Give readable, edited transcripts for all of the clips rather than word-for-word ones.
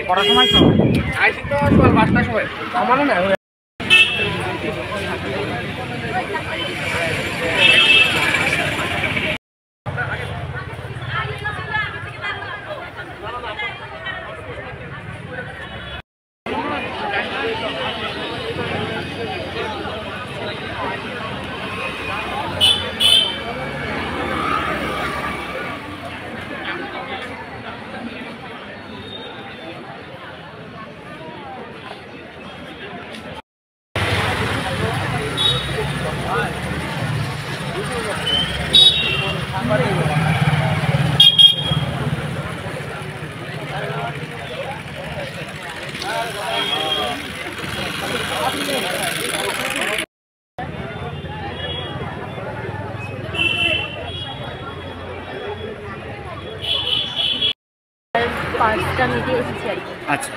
কটার সময় তো আইসি তো সকাল 5টার সময় আমার না পাঁচটা মিটে এসেছি আর কি। আচ্ছা,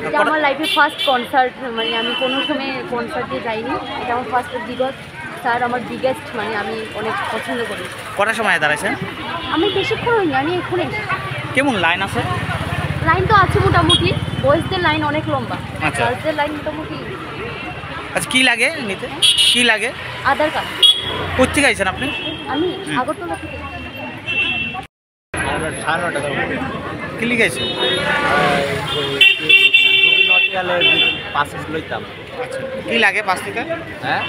এটা আমার লাইফে ফার্স্ট কনসার্ট, মানে আমি কোনো সময় কনসার্টে যাইনি, এটা আমার ফার্স্ট। বিকজ স্যার আমার বিগেস্ট, মানে আমি অনেক পছন্দ করি। কটার সময় দাঁড়াইছেন? আমি বেশিক্ষণ হইনি, আমি এক্ষুনি এসেছি। কেমন লাইন আছে? লাইন তো আছে মোটামুটি, বয়েজদের লাইন অনেক লম্বা, আচ্ছা। গার্লসদের লাইন মোটামুটি। আচ্ছা, কী লাগে নিতে? কী লাগে? আধার কার্ড। কোথেকে আইছেন আপনি? আমি আগরতলা থেকে। কি লিখাইছেন? লইতাম। কি লাগে পাঁচ থেকে? হ্যাঁ,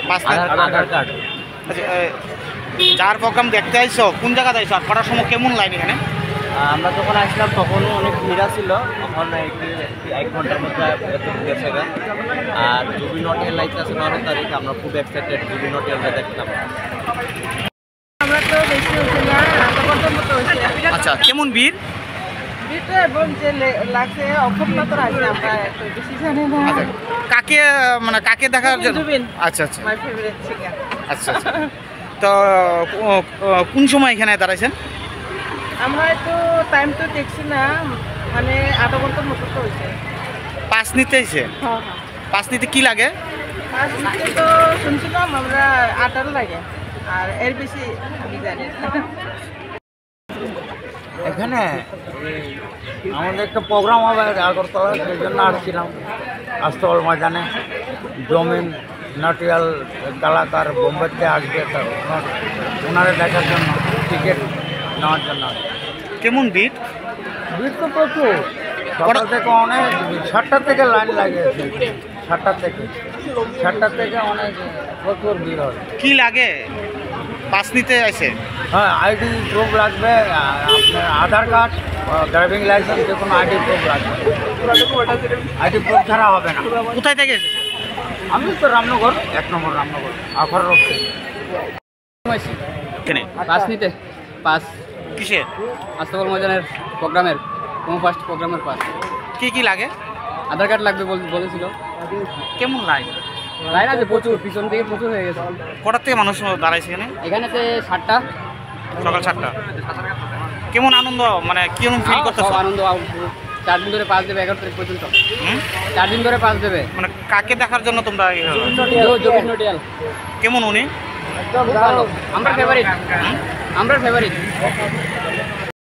পাঁচ আধার কার্ড। আচ্ছা, যার প্রোগ্রাম দেখতে আইছো কোন জায়গাতে আইছো আর কটার সময় কেমন লাইন এখানে? আমরা যখন আসলাম তখনও অনেক ভিড় ছিল, তখন 1 ঘন্টার মধ্যে গেছে। আর জুবিন হোটেল লাইট আছে 9 তারিখ, আমরা খুব এক্সাইটেড জুবিন হোটেলটা দেখলাম। আমরা তো বেশি হচ্ছে না, আধা মতো হচ্ছে। আচ্ছা, কেমন ভিড়? ভিড়টা এবং যে লাগছে অক্ষমতা আছে, আমরা একটু বেশি জানি না। আচ্ছা, কাকে মানে কাকে দেখার জন্য? জুবিন। আচ্ছা আচ্ছা মাই ফেভারিট সিঙ্গার। আচ্ছা আচ্ছা। তো কোন সময় এখানে দাঁড়াইছেন? আমরা একটু টাইম তো দেখছি না, মানে আধা ঘন্টার মতো তো হয়েছে। পাস নিতে আইছে? হ্যাঁ। পাস নিতে কি লাগে? পাঁচ মিনিটে তো শুনছিলাম আমরা 8 লাগে, আর এর বেশি আমি জানি না। এখানে আমাদের একটা প্রোগ্রাম হবে আগরতলা, সেই জন্য আসছিলাম। আস্তল ময়দানে জমিন নাটিয়াল কলাকার বোম্বেতে আসবে, ওনারা দেখার জন্য টিকিট নেওয়ার জন্য। কেমন ভিড়? ভিড় তো প্রচুর, সকাল থেকে অনেক, 7টা থেকে লাইন লাগিয়েছে। 7টা থেকে অনেক প্রচুর ভিড় হয়। কি লাগে পাস নিতে আইছে? হ্যাঁ, আইডি প্রুফ লাগবে, আপনার আধার কার্ড, ড্রাইভিং লাইসেন্স, যে কোনো আইডি প্রুফ লাগবে। আইডি প্রুফ ছাড়া হবে না। কোথায় থেকে এসেছে? আমি তো রামনগর, 1 নম্বর রামনগর, আফার রোড থেকে। এখানে পাস নিতে, পাস কিসের? আস্তবল ময়দানের প্রোগ্রামের, কোনো ফার্স্ট প্রোগ্রামের পাস। কি কি লাগে? আধার কার্ড লাগবে বলেছিল। কেমন লাইন? লাইন আছে প্রচুর, পিছন থেকে প্রচুর হয়ে গেছে। কটার থেকে মানুষ দাঁড়াইছে এখানে? এখানেতে 7টা, সকাল 7টা। কেমন আনন্দ, মানে কেমন ফিল করতেছ? আনন্দ। 4 দিন ধরে পাস দেবে, 11 তারিখ পর্যন্ত। 4 দিন ধরে পাস দেবে। মানে কাকে দেখার জন্য তোমরা? জবিন নোটিয়াল। কেমন উনি? খুব ভালো, আমরা ফেভারিট।